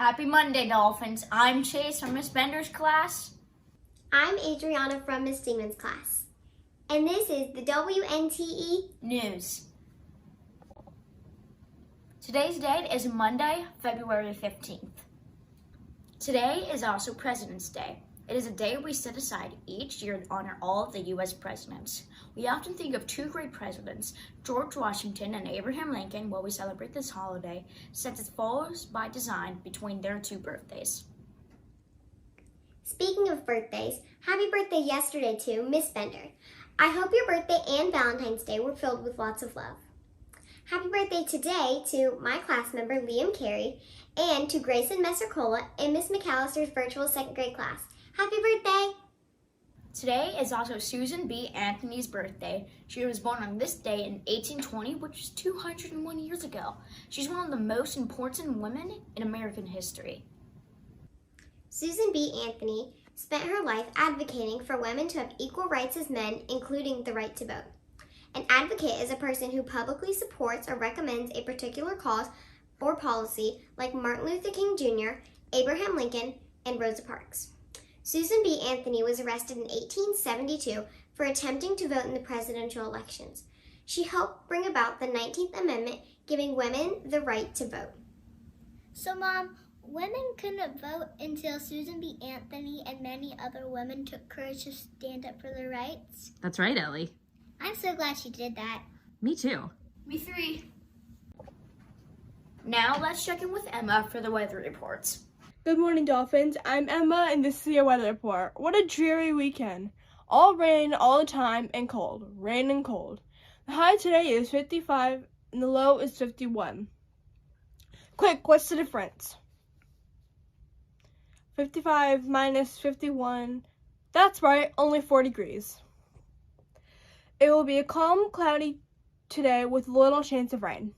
Happy Monday, Dolphins. I'm Chase from Miss Bender's class. I'm Adriana from Miss Seaman's class. And this is the WNTE News. Today's date is Monday, February 15th. Today is also President's Day. It is a day we set aside each year to honor all of the U.S. presidents. We often think of two great presidents, George Washington and Abraham Lincoln, while we celebrate this holiday, since it falls by design between their two birthdays. Speaking of birthdays, happy birthday yesterday to Miss Bender. I hope your birthday and Valentine's Day were filled with lots of love. Happy birthday today to my class member Liam Carey and to Grayson Messer-Cola in Miss McAllister's virtual second grade class. Happy birthday! Today is also Susan B. Anthony's birthday. She was born on this day in 1820, which is 201 years ago. She's one of the most important women in American history. Susan B. Anthony spent her life advocating for women to have equal rights as men, including the right to vote. An advocate is a person who publicly supports or recommends a particular cause or policy, like Martin Luther King Jr., Abraham Lincoln, and Rosa Parks. Susan B. Anthony was arrested in 1872 for attempting to vote in the presidential elections. She helped bring about the 19th Amendment, giving women the right to vote. So, Mom, women couldn't vote until Susan B. Anthony and many other women took courage to stand up for their rights? That's right, Ellie. I'm so glad she did that. Me too. Me three. Now let's check in with Emma for the weather reports. Good morning, Dolphins. I'm Emma, and this is your weather report. What a dreary weekend. All rain all the time and cold. Rain and cold. The high today is 55 and the low is 51. Quick, what's the difference? 55 minus 51. That's right, only 4 degrees. It will be a calm, cloudy today with little chance of rain.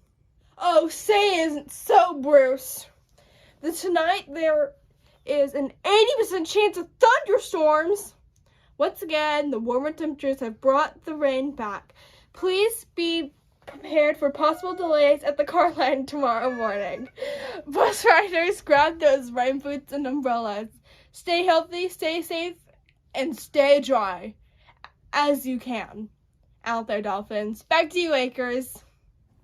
Oh, say it isn't so, Bruce. Tonight there is an 80% chance of thunderstorms. Once again, the warmer temperatures have brought the rain back. Please be prepared for possible delays at the car line tomorrow morning. Bus riders, grab those rain boots and umbrellas. Stay healthy, stay safe, and stay dry as you can out there, Dolphins. Back to you, Akers.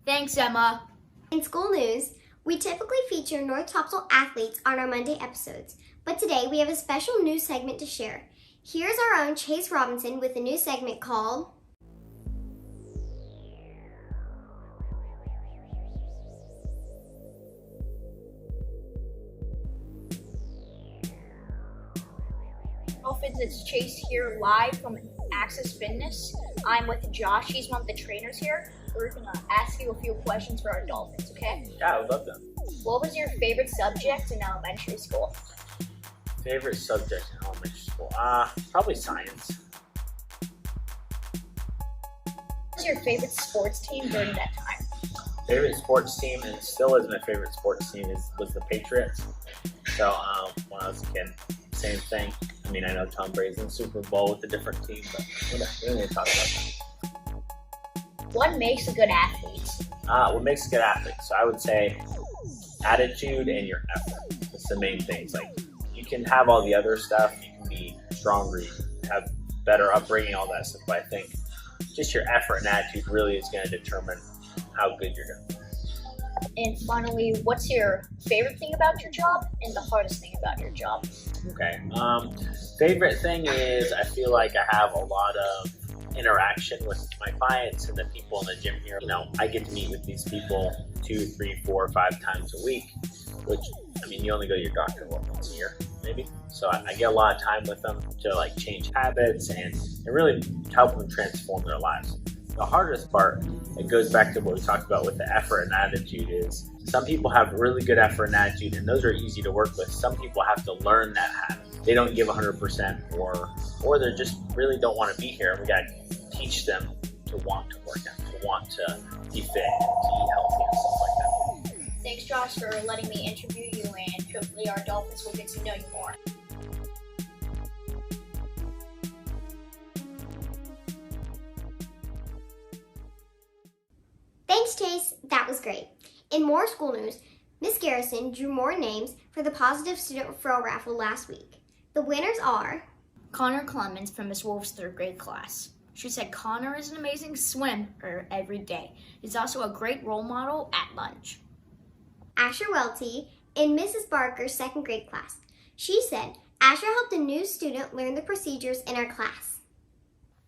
Thanks, Emma. In school news, we typically feature North Topsail athletes on our Monday episodes, but today we have a special news segment to share. Here's our own Chase Robinson with a new segment called Dolphins, it's Chase here live from Access Fitness. I'm with Josh. He's one of the trainers here. We're going to ask you a few questions for our Dolphins, okay? Yeah, I would love that. What was your favorite subject in elementary school? Favorite subject in elementary school? Probably science. What was your favorite sports team during that time? Favorite sports team, and still is my favorite sports team, was the Patriots. So when I was a kid, same thing. I mean, I know Tom Brady's in the Super Bowl with a different team, but we don't need to talk about that. What makes a good athlete? What makes a good athlete? So I would say attitude and your effort. That's the main things. Like, you can have all the other stuff. You can be stronger. You can have better upbringing, all that stuff. But I think just your effort and attitude really is going to determine how good you're going to be. And finally, what's your favorite thing about your job and the hardest thing about your job? Okay. Favorite thing is I feel like I have a lot of interaction with my clients and the people in the gym here. You know, I get to meet with these people 2, 3, 4, 5 times a week, which, I mean, you only go to your doctor once a year, maybe. So I get a lot of time with them to like change habits and really help them transform their lives. The hardest part, it goes back to what we talked about with the effort and attitude, is some people have really good effort and attitude, and those are easy to work with. Some people have to learn that habit. They don't give 100%, or they just really don't want to be here. We got to teach them to want to work out, to want to be fit, to eat healthy and stuff like that. Thanks, Josh, for letting me interview you, and hopefully our Dolphins will get to know you more. Thanks, Chase. That was great. In more school news, Miss Garrison drew more names for the Positive Student Referral Raffle last week. The winners are Connor Clemens from Miss Wolf's 3rd grade class. She said Connor is an amazing swimmer every day. He's also a great role model at lunch. Asher Welty in Mrs. Barker's 2nd grade class. She said Asher helped a new student learn the procedures in our class.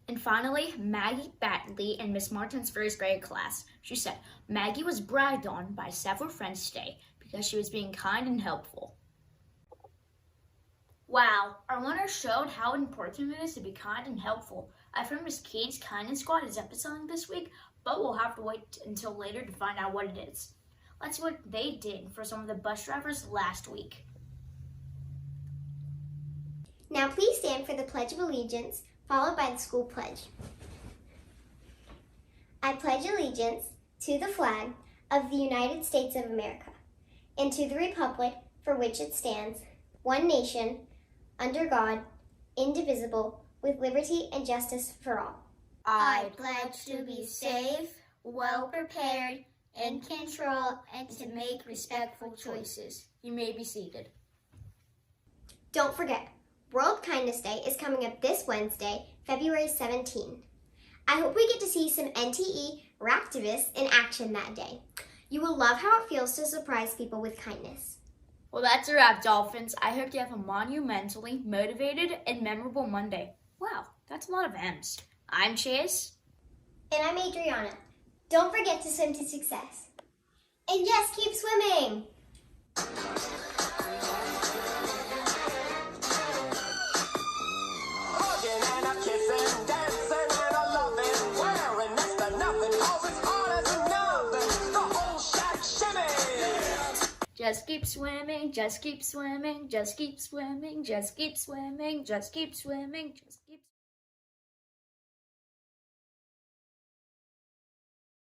And finally, Maggie Batley in Miss Martin's 1st grade class. She said Maggie was bragged on by several friends today because she was being kind and helpful. Wow, our winners showed how important it is to be kind and helpful. I've heard Miss Kate's Kindness Squad is episoding this week, but we'll have to wait until later to find out what it is. Let's see what they did for some of the bus drivers last week. Now please stand for the Pledge of Allegiance, followed by the school pledge. I pledge allegiance to the flag of the United States of America and to the republic for which it stands, one nation, under God, indivisible, with liberty and justice for all. I pledge to be safe, well prepared, in control, and to make respectful choices. You may be seated. Don't forget, World Kindness Day is coming up this Wednesday, February 17. I hope we get to see some NTE activists in action that day. You will love how it feels to surprise people with kindness. Well, that's a wrap, Dolphins. I hope you have a monumentally motivated and memorable Monday. Wow, that's a lot of M's. I'm Chase. And I'm Adriana. Don't forget to swim to success. And just keep swimming! Just keep swimming, just keep swimming, just keep swimming, just keep swimming, just keep swimming, just